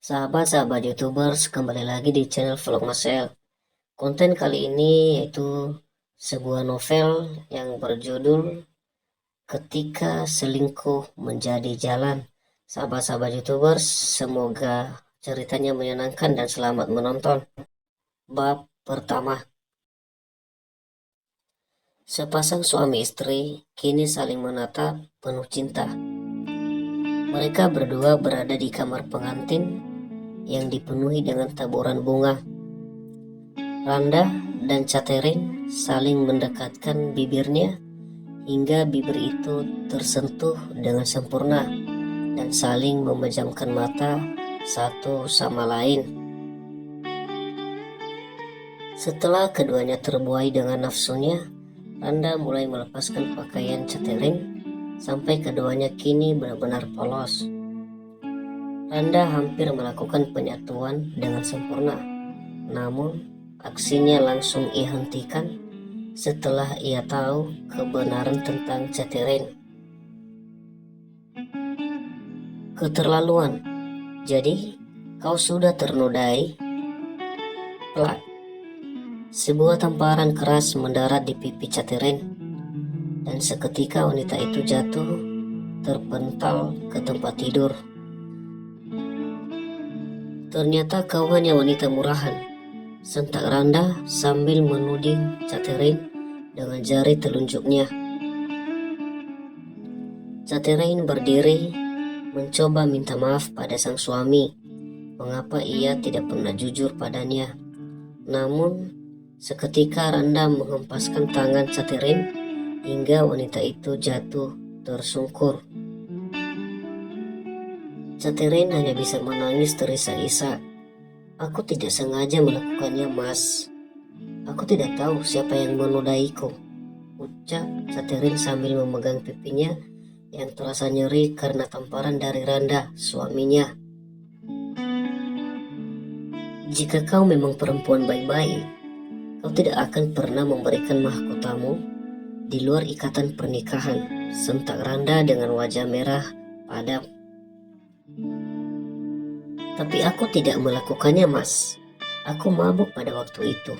Sahabat-sahabat YouTubers, kembali lagi di channel Vlog Marcel. Konten kali ini yaitu sebuah novel yang berjudul Ketika Selingkuh Menjadi Jalan. Sahabat-sahabat YouTubers, semoga ceritanya menyenangkan dan selamat menonton. Bab pertama. Sepasang suami istri kini saling menatap penuh cinta. Mereka berdua berada di kamar pengantin yang dipenuhi dengan taburan bunga. Randa dan Catherine saling mendekatkan bibirnya hingga bibir itu tersentuh dengan sempurna dan saling memejamkan mata satu sama lain. Setelah keduanya terbuai dengan nafsunya, Randa mulai melepaskan pakaian Catherine sampai keduanya kini benar-benar polos. Randa hampir melakukan penyatuan dengan sempurna, namun aksinya langsung ia hentikan setelah ia tahu kebenaran tentang Catherine. Keterlaluan. Jadi, kau sudah ternodai? Plak. Sebuah tamparan keras mendarat di pipi Catherine, dan seketika wanita itu jatuh terpental ke tempat tidur. Ternyata kau hanya wanita murahan, sentak Randa sambil menuding Catherine dengan jari telunjuknya. Catherine berdiri mencoba minta maaf pada sang suami mengapa ia tidak pernah jujur padanya. Namun seketika Randa menghempaskan tangan Catherine hingga wanita itu jatuh tersungkur. Catherine hanya bisa menangis terisak-isak. Aku tidak sengaja melakukannya, Mas. Aku tidak tahu siapa yang menodaiku, ucap Catherine sambil memegang pipinya yang terasa nyeri karena tamparan dari Randa, suaminya. Jika kau memang perempuan baik-baik, kau tidak akan pernah memberikan mahkotamu di luar ikatan pernikahan, sentak Randa dengan wajah merah padam. Tapi aku tidak melakukannya, Mas. Aku mabuk pada waktu itu,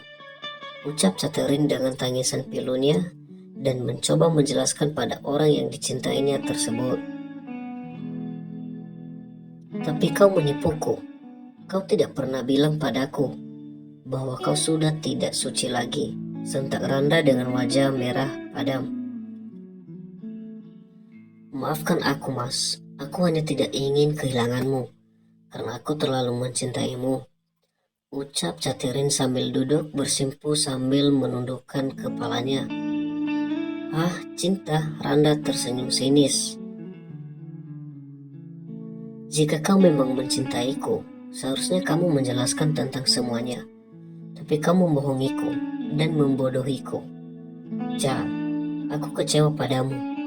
ucap Catherine dengan tangisan pilunya dan mencoba menjelaskan pada orang yang dicintainya tersebut. Tapi kau menipuku. Kau tidak pernah bilang padaku bahwa kau sudah tidak suci lagi, sentak Randa dengan wajah merah padam. Maafkan aku, Mas. Aku hanya tidak ingin kehilanganmu karena aku terlalu mencintaimu, ucap Catherine sambil duduk bersimpu sambil menundukkan kepalanya. Ah, cinta, Randa tersenyum sinis. Jika kau memang mencintaiku, seharusnya kamu menjelaskan tentang semuanya. Tapi kamu membohongiku dan membodohiku. Jangan, aku kecewa padamu.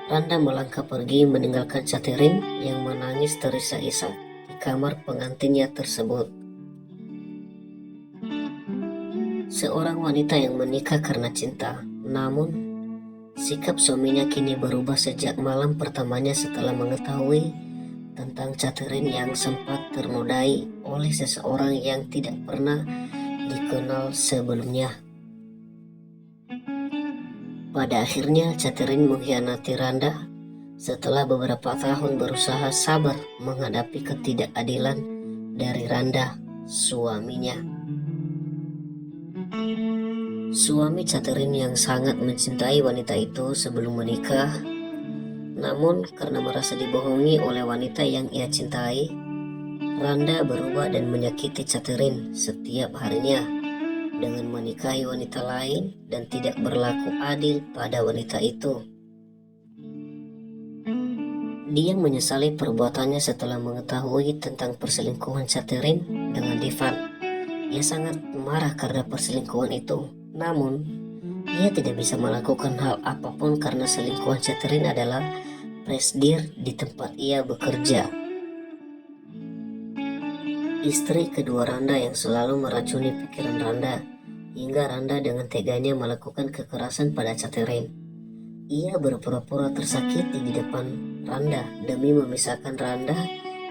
Randa melangkah pergi meninggalkan Catherine yang menangis terisak-isak di kamar pengantinnya tersebut. Seorang wanita yang menikah karena cinta, namun sikap suaminya kini berubah sejak malam pertamanya setelah mengetahui tentang Catherine yang sempat ternodai oleh seseorang yang tidak pernah dikenal sebelumnya. Pada akhirnya Catherine mengkhianati Randa setelah beberapa tahun berusaha sabar menghadapi ketidakadilan dari Randa, suaminya. Suami Catherine yang sangat mencintai wanita itu sebelum menikah, namun karena merasa dibohongi oleh wanita yang ia cintai, Randa berubah dan menyakiti Catherine setiap harinya dengan menikahi wanita lain dan tidak berlaku adil pada wanita itu. Dia menyesali perbuatannya setelah mengetahui tentang perselingkuhan Catherine dengan Divan. Ia sangat marah karena perselingkuhan itu, namun ia tidak bisa melakukan hal apapun karena selingkuhan Catherine adalah presdir di tempat ia bekerja. Istri kedua Randa yang selalu meracuni pikiran Randa, hingga Randa dengan teganya melakukan kekerasan pada Catherine. Ia berpura-pura tersakiti di depan Randa demi memisahkan Randa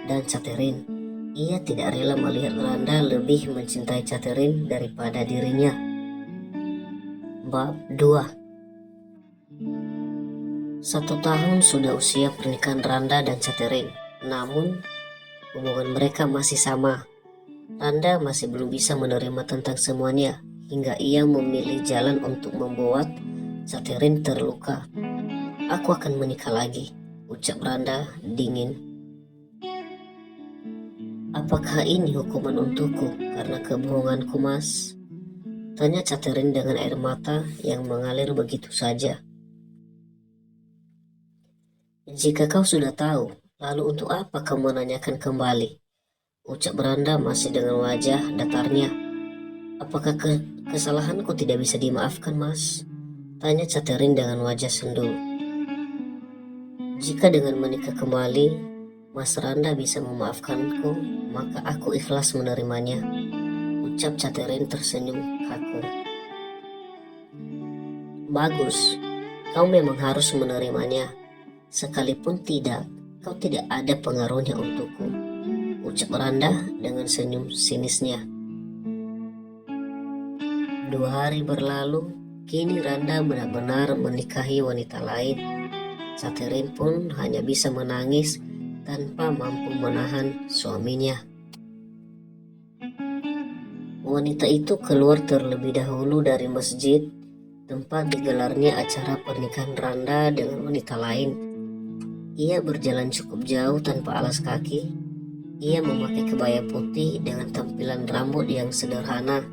dan Catherine. Ia tidak rela melihat Randa lebih mencintai Catherine daripada dirinya. Bab 2. 1 tahun sudah usia pernikahan Randa dan Catherine, namun hubungan mereka masih sama. Randa masih belum bisa menerima tentang semuanya, hingga ia memilih jalan untuk membuat Catherine terluka. "Aku akan menikah lagi," ucap Randa dingin. "Apakah ini hukuman untukku karena kebohonganku, Mas?" tanya Catherine dengan air mata yang mengalir begitu saja. "Jika kau sudah tahu, lalu untuk apa kau menanyakan kembali?" ucap Randa masih dengan wajah datarnya. "Apakah kesalahanku tidak bisa dimaafkan, Mas?" tanya Catherine dengan wajah sendu. "Jika dengan menikah kembali Mas Randa bisa memaafkanku, maka aku ikhlas menerimanya," ucap Catherine tersenyum kaku. "Bagus, kau memang harus menerimanya. Sekalipun tidak, kau tidak ada pengaruhnya untukku," ucap Randa dengan senyum sinisnya. 2 hari berlalu, kini Randa benar-benar menikahi wanita lain. Catherine pun hanya bisa menangis tanpa mampu menahan suaminya. Wanita itu keluar terlebih dahulu dari masjid tempat digelarnya acara pernikahan Randa dengan wanita lain. Ia berjalan cukup jauh tanpa alas kaki. Ia memakai kebaya putih dengan tampilan rambut yang sederhana.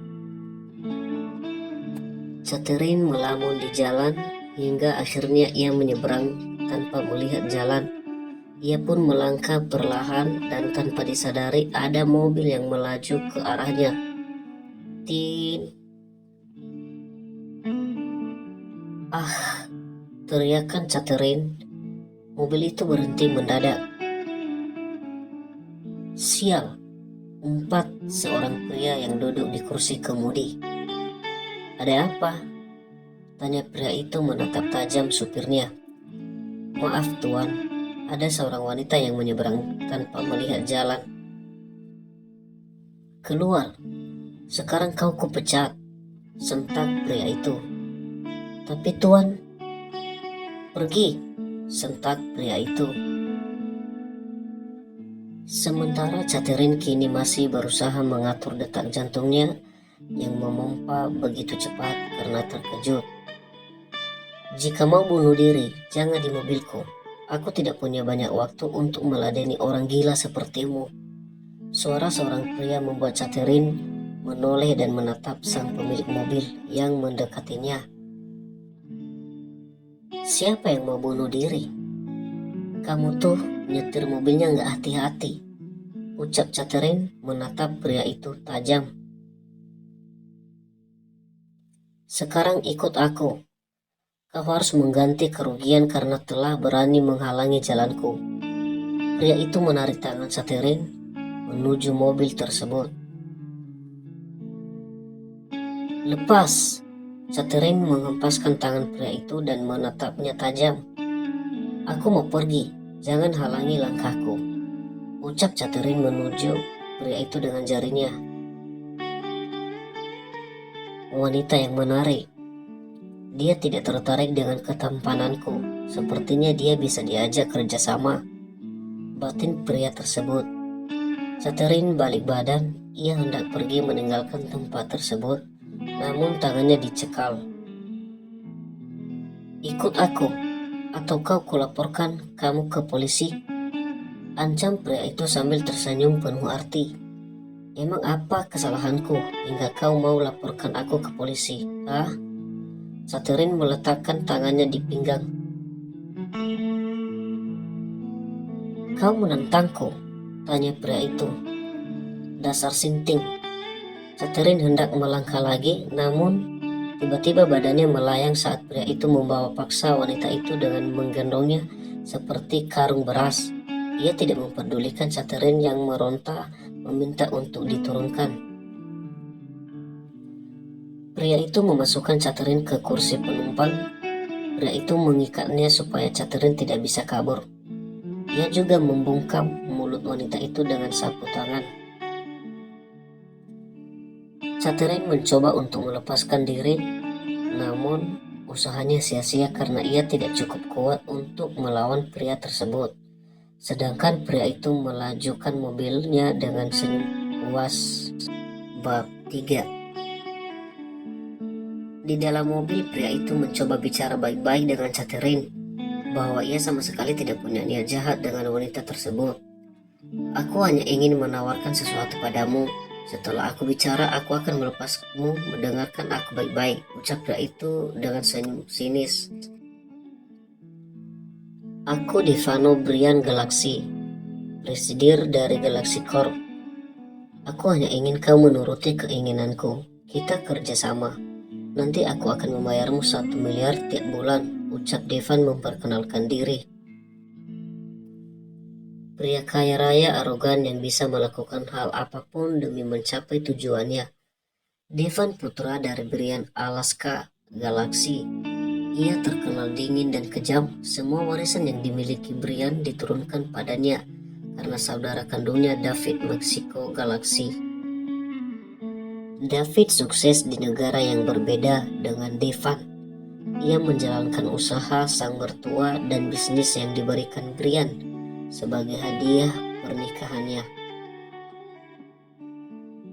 Catherine melamun di jalan hingga akhirnya ia menyeberang tanpa melihat jalan. Ia pun melangkah perlahan dan tanpa disadari ada mobil yang melaju ke arahnya. "Tin!" "Ah!" teriakan Catherine. Mobil itu berhenti mendadak. "Sial!" umpat seorang pria yang duduk di kursi kemudi. "Ada apa?" tanya pria itu menatap tajam supirnya. "Maaf tuan, ada seorang wanita yang menyeberang tanpa melihat jalan." "Keluar, sekarang kau kupecat," sentak pria itu. "Tapi tuan..." "Pergi," sentak pria itu. Sementara Catherine kini masih berusaha mengatur detak jantungnya yang memompa begitu cepat karena terkejut. "Jika mau bunuh diri, jangan di mobilku. Aku tidak punya banyak waktu untuk meladeni orang gila sepertimu." Suara seorang pria membuat Catherine menoleh dan menatap sang pemilik mobil yang mendekatinya. "Siapa yang mau bunuh diri? Kamu tuh nyetir mobilnya nggak hati-hati," ucap Catherine menatap pria itu tajam. "Sekarang ikut aku. Kau harus mengganti kerugian karena telah berani menghalangi jalanku." Pria itu menarik tangan Catherine menuju mobil tersebut. "Lepas!" Catherine menghempaskan tangan pria itu dan menatapnya tajam. "Aku mau pergi, jangan halangi langkahku," ucap Catherine menuju pria itu dengan jarinya. Wanita yang menarik. Dia tidak tertarik dengan ketampananku. Sepertinya dia bisa diajak kerjasama, batin pria tersebut. Catherine balik badan. Ia hendak pergi meninggalkan tempat tersebut, namun tangannya dicekal. "Ikut aku, atau kau kulaporkan kamu ke polisi," ancam pria itu sambil tersenyum penuh arti. "Emang apa kesalahanku hingga kau mau laporkan aku ke polisi, ah?" Catherine meletakkan tangannya di pinggang. "Kau menentangku?" tanya pria itu. "Dasar sinting." Catherine hendak melangkah lagi, namun tiba-tiba badannya melayang saat pria itu membawa paksa wanita itu dengan menggendongnya seperti karung beras. Ia tidak memperdulikan Catherine yang meronta meminta untuk diturunkan. Pria itu memasukkan Catherine ke kursi penumpang. Pria itu mengikatnya supaya Catherine tidak bisa kabur. Ia juga membungkam mulut wanita itu dengan sapu tangan. Catherine mencoba untuk melepaskan diri, namun usahanya sia-sia karena ia tidak cukup kuat untuk melawan pria tersebut. Sedangkan pria itu melajukan mobilnya dengan senyum puas. Bab 3. Di dalam mobil, pria itu mencoba bicara baik-baik dengan Catherine, bahwa ia sama sekali tidak punya niat jahat dengan wanita tersebut. Aku hanya ingin menawarkan sesuatu padamu. Setelah aku bicara, aku akan melepasmu mendengarkan aku baik-baik, ucap pria itu dengan senyum sinis. Aku Divano Brian Galaxy, presidir dari Galaxy Corp. Aku hanya ingin kau menuruti keinginanku. Kita kerjasama. Nanti aku akan membayarmu 1 miliar tiap bulan, ucap Devan memperkenalkan diri. Pria kaya raya arogan yang bisa melakukan hal apapun demi mencapai tujuannya. Devan putra dari Brian Alaska Galaxy. Ia terkenal dingin dan kejam. Semua warisan yang dimiliki Brian diturunkan padanya karena saudara kandungnya David Mexico Galaxy. David sukses di negara yang berbeda dengan Devan. Ia menjalankan usaha sang mertua dan bisnis yang diberikan Brian sebagai hadiah pernikahannya.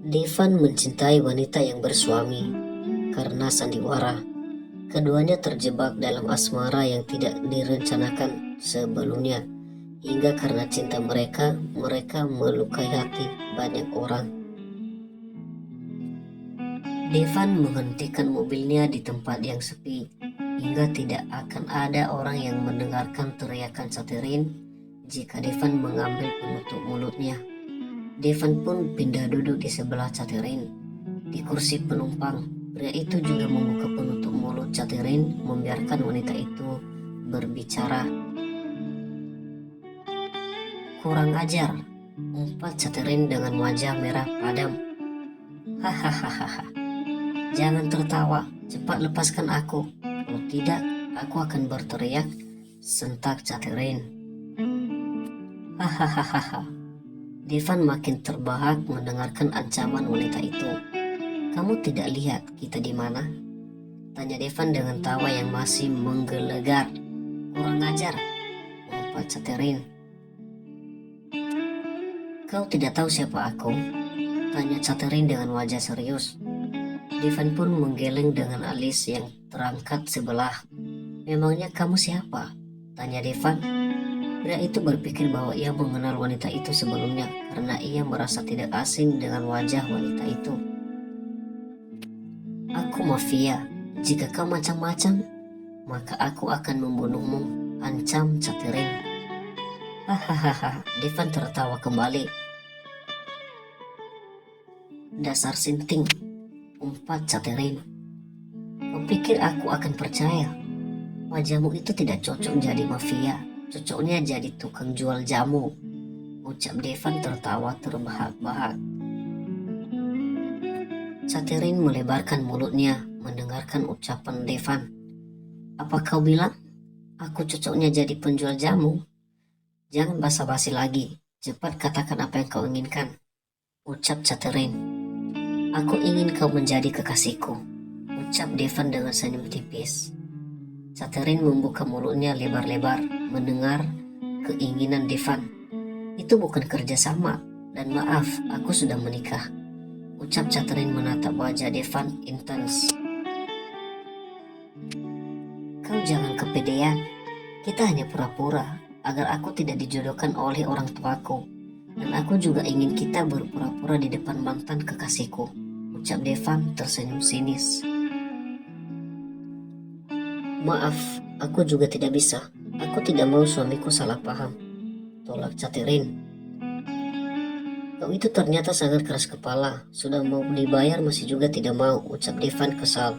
Devan mencintai wanita yang bersuami karena sandiwara. Keduanya terjebak dalam asmara yang tidak direncanakan sebelumnya, hingga karena cinta mereka melukai hati banyak orang. Devan menghentikan mobilnya di tempat yang sepi, hingga tidak akan ada orang yang mendengarkan teriakan Catherine jika Devan mengambil penutup mulutnya. Devan pun pindah duduk di sebelah Catherine di kursi penumpang. Pria itu juga membuka penutup mulut Catherine, membiarkan wanita itu berbicara. Kurang ajar, umpat Catherine dengan wajah merah padam. Hahaha, jangan tertawa, cepat lepaskan aku. Kalau tidak, aku akan berteriak, sentak Catherine. Hahaha. Devan makin terbahak mendengarkan ancaman wanita itu. Kamu tidak lihat kita di mana? Tanya Devan dengan tawa yang masih menggelegar. Kurang ajar, umpat Catherine. Kau tidak tahu siapa aku? Tanya Catherine dengan wajah serius. Devan pun menggeleng dengan alis yang terangkat sebelah. Memangnya kamu siapa? Tanya Devan. Pria itu berpikir bahwa ia mengenal wanita itu sebelumnya karena ia merasa tidak asing dengan wajah wanita itu. Aku mafia. Jika kau macam-macam, maka aku akan membunuhmu, ancam Catherine. Hahaha, Devan tertawa kembali. Dasar sinting, umpat Catherine. Kau pikir aku akan percaya? Wajahmu itu tidak cocok jadi mafia. Cocoknya jadi tukang jual jamu, ucap Devan tertawa terbahak-bahak. Catherine melebarkan mulutnya mendengarkan ucapan Devan. Apa kau bilang? Aku cocoknya jadi penjual jamu? Jangan basa-basi lagi, cepat katakan apa yang kau inginkan, ucap Catherine. Aku ingin kau menjadi kekasihku, ucap Devan dengan senyum tipis. Catherine membuka mulutnya lebar-lebar mendengar keinginan Devan. Itu bukan kerjasama, dan maaf, aku sudah menikah, ucap Catherine menatap wajah Devan intens. Kau jangan kepedean, kita hanya pura-pura agar aku tidak dijodohkan oleh orang tuaku, dan aku juga ingin kita berpura-pura di depan mantan kekasihku, ucap Devan tersenyum sinis. Maaf, aku juga tidak bisa. Aku tidak mau suamiku salah paham, tolak Catherine. Kau itu ternyata sangat keras kepala. Sudah mau dibayar masih juga tidak mau, ucap Devan kesal.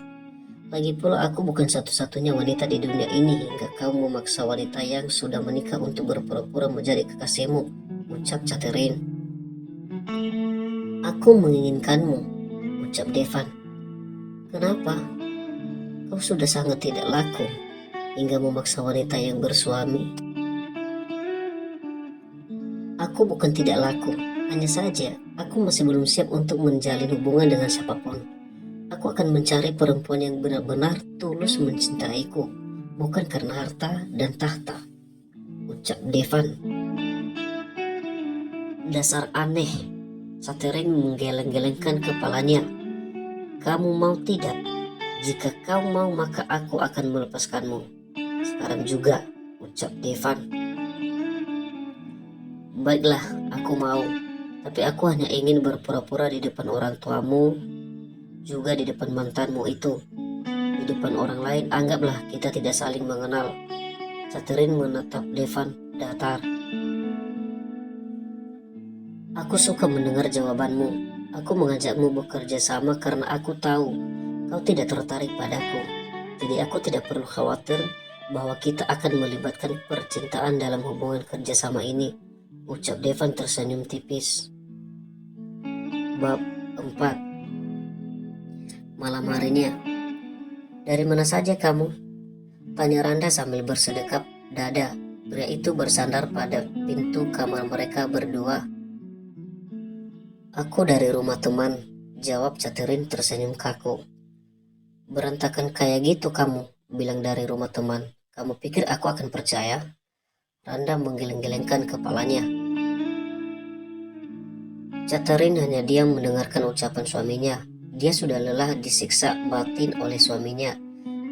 Lagi pula aku bukan satu-satunya wanita di dunia ini hingga kau memaksa wanita yang sudah menikah untuk berpura-pura menjadi kekasihmu, ucap Catherine. Aku menginginkanmu, ucap Devan. Kenapa? Kau sudah sangat tidak laku hingga memaksa wanita yang bersuami. Aku bukan tidak laku, Hanya saja, aku masih belum siap untuk menjalin hubungan dengan siapapun. Aku akan mencari perempuan yang benar-benar tulus mencintaiku, bukan karena harta dan tahta, ucap Devan. Dasar aneh, Catherine menggeleng-gelengkan kepalanya. Kamu mau tidak? Jika kau mau maka aku akan melepaskanmu. Sekarang juga, ucap Devan. Baiklah, aku mau. Tapi aku hanya ingin berpura-pura di depan orang tuamu, juga di depan mantanmu itu. Di depan orang lain, anggaplah kita tidak saling mengenal. Catherine menatap Devan datar. Aku suka mendengar jawabanmu. Aku mengajakmu bekerja sama karena aku tahu kau tidak tertarik padaku. Jadi aku tidak perlu khawatir bahwa kita akan melibatkan percintaan dalam hubungan kerjasama ini, ucap Devan tersenyum tipis. Bab 4. Malam harinya. Dari mana saja kamu? Tanya Randa sambil bersedekap dada. Pria itu bersandar pada pintu kamar mereka berdua. Aku dari rumah teman, jawab Catherine tersenyum kaku. Berantakan kayak gitu kamu, bilang dari rumah teman. Kamu pikir aku akan percaya? Randa menggeleng-gelengkan kepalanya. Catherine hanya diam mendengarkan ucapan suaminya. Dia sudah lelah disiksa batin oleh suaminya.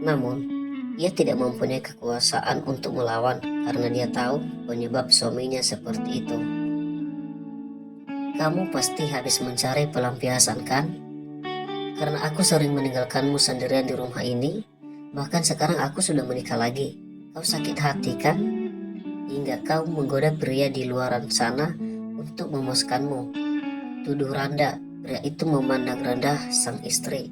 Namun, ia tidak mempunyai kekuasaan untuk melawan karena dia tahu penyebab suaminya seperti itu. Kamu pasti habis mencari pelampiasan kan? Karena aku sering meninggalkanmu sendirian di rumah ini, bahkan sekarang aku sudah menikah lagi. Kau sakit hati kan? Hingga kau menggoda pria di luaran sana untuk memuaskanmu. Tuduh Randa. Pria itu memandang rendah sang istri.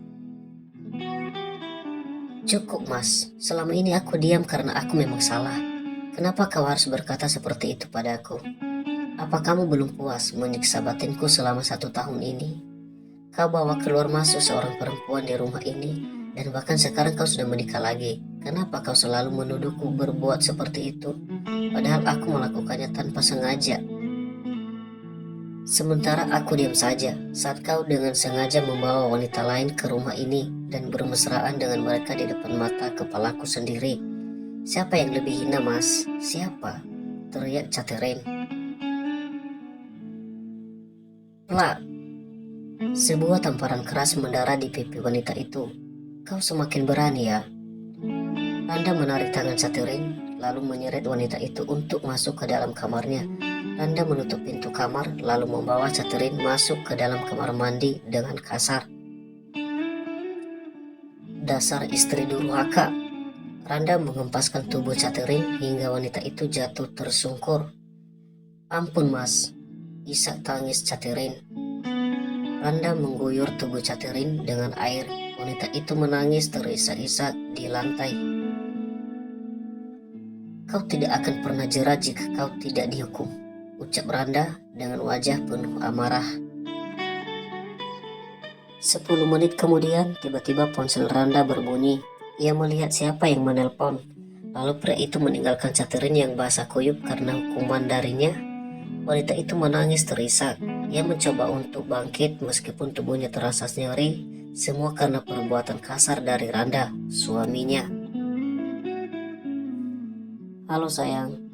Cukup mas, selama ini aku diam karena aku memang salah. Kenapa kau harus berkata seperti itu padaku? Apa kamu belum puas menyiksa batinku selama 1 tahun ini? Kau bawa keluar masuk seorang perempuan di rumah ini, dan bahkan sekarang kau sudah menikah lagi. Kenapa kau selalu menuduhku berbuat seperti itu? Padahal aku melakukannya tanpa sengaja. Sementara aku diam saja saat kau dengan sengaja membawa wanita lain ke rumah ini dan bermesraan dengan mereka di depan mata kepalaku sendiri. Siapa yang lebih hina mas? Siapa? Teriak Catherine. Plak! Sebuah tamparan keras mendarah di pipi wanita itu. Kau semakin berani ya? Randa menarik tangan Catherine, lalu menyeret wanita itu untuk masuk ke dalam kamarnya. Randa menutup pintu kamar, lalu membawa Catherine masuk ke dalam kamar mandi dengan kasar. Dasar istri durhaka! Randa menghempaskan tubuh Catherine hingga wanita itu jatuh tersungkur. Ampun mas, isak tangis Catherine. Randa mengguyur tubuh Catherine dengan air. Wanita itu menangis terisak-isak di lantai. Kau tidak akan pernah jera jika kau tidak dihukum, ucap Randa dengan wajah penuh amarah. 10 menit kemudian, tiba-tiba ponsel Randa berbunyi. Ia melihat siapa yang menelpon. Lalu pria itu meninggalkan Catherine yang basah kuyup karena hukuman darinya. Wanita itu menangis terisak. Ia mencoba untuk bangkit meskipun tubuhnya terasa nyeri, semua karena perbuatan kasar dari Randa, suaminya. Halo sayang.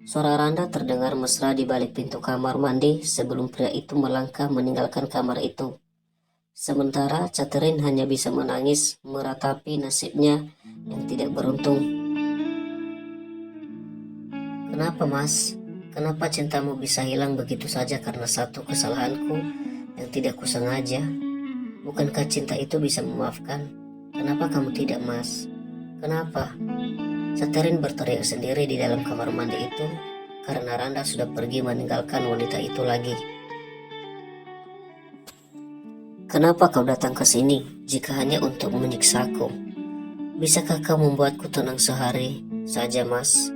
Suara Randa terdengar mesra di balik pintu kamar mandi sebelum pria itu melangkah meninggalkan kamar itu. Sementara Catherine hanya bisa menangis meratapi nasibnya yang tidak beruntung. Kenapa mas? Kenapa cintamu bisa hilang begitu saja karena satu kesalahanku yang tidak kusengaja? Bukankah cinta itu bisa memaafkan? Kenapa kamu tidak mas? Kenapa? Catherine berteriak sendiri di dalam kamar mandi itu karena Randa sudah pergi meninggalkan wanita itu lagi. Kenapa kau datang ke sini jika hanya untuk menyiksaku? Bisakah kau membuatku tenang sehari saja mas?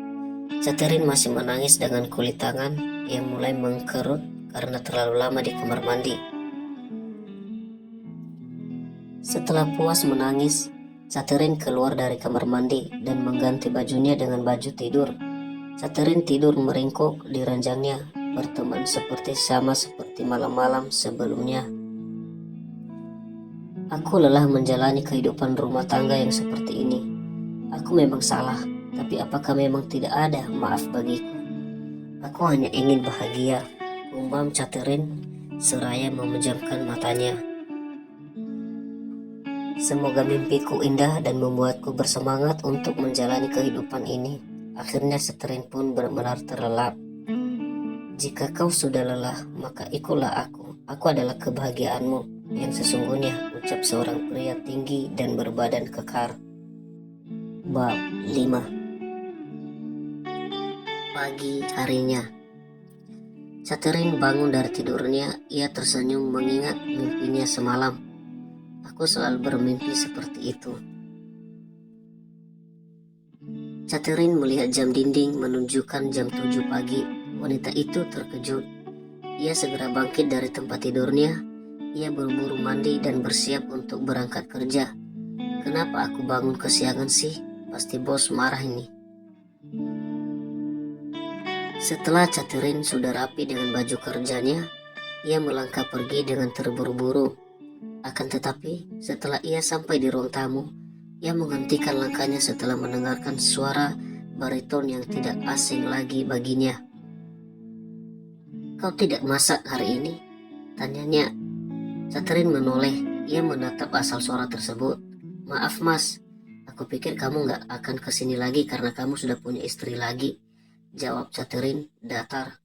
Catherine masih menangis dengan kulit tangan yang mulai mengkerut karena terlalu lama di kamar mandi. Setelah puas menangis, Catherine keluar dari kamar mandi dan mengganti bajunya dengan baju tidur. Catherine tidur meringkuk di ranjangnya, berteman seperti seperti malam-malam sebelumnya. Aku lelah menjalani kehidupan rumah tangga yang seperti ini. Aku memang salah, tapi apakah memang tidak ada maaf bagiku? Aku hanya ingin bahagia, gumam Catherine seraya memejamkan matanya. Semoga mimpiku indah dan membuatku bersemangat untuk menjalani kehidupan ini. Akhirnya Catherine pun benar-benar terlelap. Jika kau sudah lelah, maka ikutlah aku. Aku adalah kebahagiaanmu yang sesungguhnya, ucap seorang pria tinggi dan berbadan kekar. Bab 5. Pagi harinya, Catherine bangun dari tidurnya. Ia tersenyum mengingat mimpinya semalam. Aku selalu bermimpi seperti itu. Catherine melihat jam dinding menunjukkan jam 7 pagi. Wanita itu terkejut. Ia segera bangkit dari tempat tidurnya. Ia buru-buru mandi dan bersiap untuk berangkat kerja. Kenapa aku bangun kesiangan sih? Pasti bos marah ini. Setelah Catherine sudah rapi dengan baju kerjanya, ia melangkah pergi dengan terburu-buru. Akan tetapi, setelah ia sampai di ruang tamu, ia menghentikan langkahnya setelah mendengarkan suara bariton yang tidak asing lagi baginya. Kau tidak masak hari ini? Tanyanya. Catherine menoleh. Ia menatap asal suara tersebut. Maaf mas, aku pikir kamu gak akan kesini lagi karena kamu sudah punya istri lagi, jawab Catherine datar.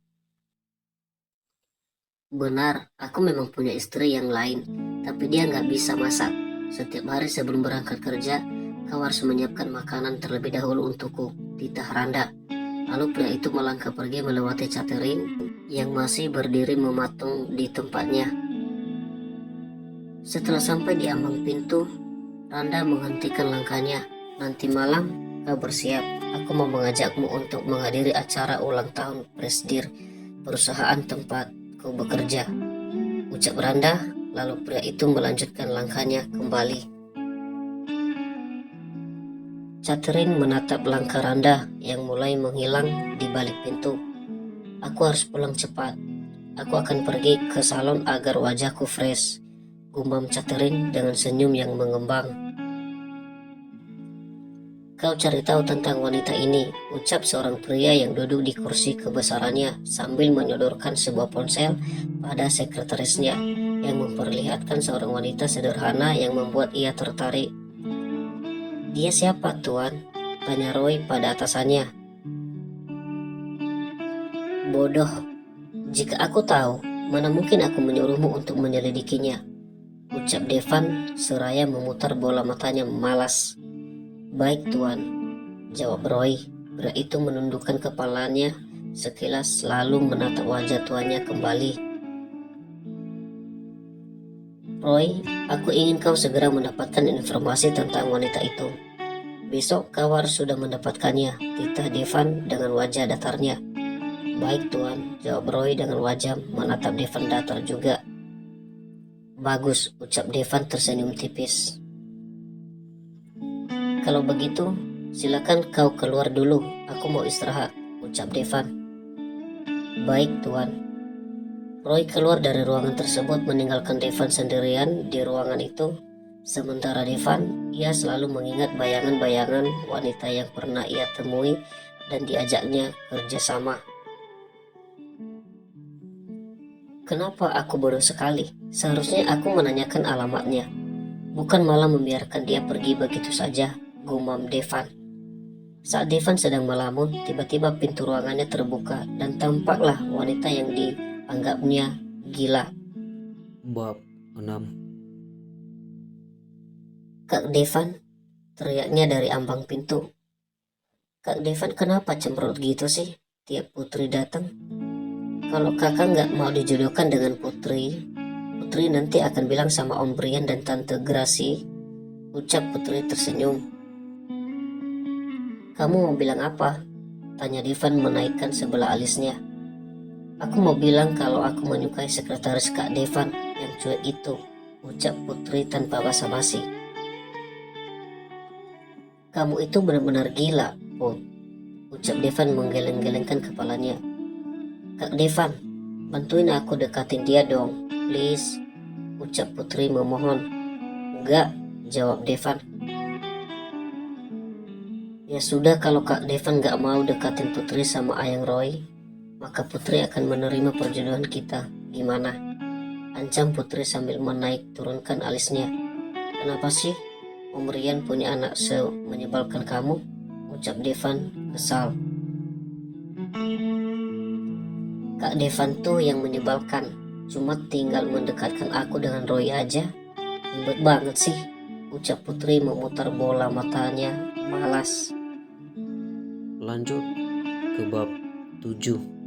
Benar, aku memang punya istri yang lain, tapi dia gak bisa masak. Setiap hari sebelum berangkat kerja, kau harus menyiapkan makanan terlebih dahulu untukku, titah Randa. Lalu pria itu melangkah pergi melewati Catherine yang masih berdiri mematung di tempatnya. Setelah sampai di ambang pintu, Randa menghentikan langkahnya. Nanti malam kau bersiap, aku mau mengajakmu untuk menghadiri acara ulang tahun presidir perusahaan tempat kau bekerja, ucap Randa. Lalu pria itu melanjutkan langkahnya kembali. Catherine menatap langkah Randa yang mulai menghilang di balik pintu. Aku harus pulang cepat. Aku akan pergi ke salon agar wajahku fresh, gumam Catherine dengan senyum yang mengembang. Kau cari tahu tentang wanita ini, ucap seorang pria yang duduk di kursi kebesarannya sambil menyodorkan sebuah ponsel pada sekretarisnya yang memperlihatkan seorang wanita sederhana yang membuat ia tertarik. Dia siapa, Tuan? Tanya Roy pada atasannya. Bodoh, jika aku tahu, mana mungkin aku menyuruhmu untuk menyelidikinya, ucap Devan seraya memutar bola matanya malas. Baik Tuan, jawab Roy. Pria itu menundukkan kepalanya sekilas lalu menatap wajah tuannya kembali. Roy, aku ingin kau segera mendapatkan informasi tentang wanita itu. Besok kau harus sudah mendapatkannya, titah Devan dengan wajah datarnya. Baik Tuan, jawab Roy dengan wajah menatap Devan datar juga. Bagus, ucap Devan tersenyum tipis. Kalau begitu, silakan kau keluar dulu, aku mau istirahat, ucap Devan. Baik Tuan. Roy keluar dari ruangan tersebut meninggalkan Devan sendirian di ruangan itu. Sementara Devan, ia selalu mengingat bayangan-bayangan wanita yang pernah ia temui dan diajaknya kerjasama. Kenapa aku bodoh sekali? Seharusnya aku menanyakan alamatnya, bukan malah membiarkan dia pergi begitu saja, gumam Devan. Saat Devan sedang melamun, tiba-tiba pintu ruangannya terbuka dan tampaklah wanita yang dianggapnya gila. Bab 6. Kak Devan, teriaknya dari ambang pintu. Kak Devan kenapa cemberut gitu sih tiap Putri datang? Kalau kakak nggak mau dijodohkan dengan Putri nanti akan bilang sama Om Brian dan Tante Gracie, ucap Putri tersenyum. Kamu mau bilang apa? Tanya Devan menaikkan sebelah alisnya. Aku mau bilang kalau aku menyukai sekretaris Kak Devan yang cuek itu, ucap Putri tanpa basa-basi. Kamu itu benar-benar gila, Put, ucap Devan menggeleng-gelengkan kepalanya. Kak Devan, Bantuin aku dekatin dia dong, please, ucap Putri memohon. Enggak, jawab Devan. Ya sudah, kalau Kak Devan gak mau dekatin Putri sama Ayang Roy, maka Putri akan menerima perjodohan kita. Gimana? Ancam Putri sambil menaik turunkan alisnya. Kenapa sih Om Rian punya anak menyebalkan kamu? Ucap Devan kesal. Kak Devan tuh yang menyebalkan, cuma tinggal mendekatkan aku dengan Roy aja. Ribet banget sih, ucap Putri memutar bola matanya malas. Lanjut ke bab 7.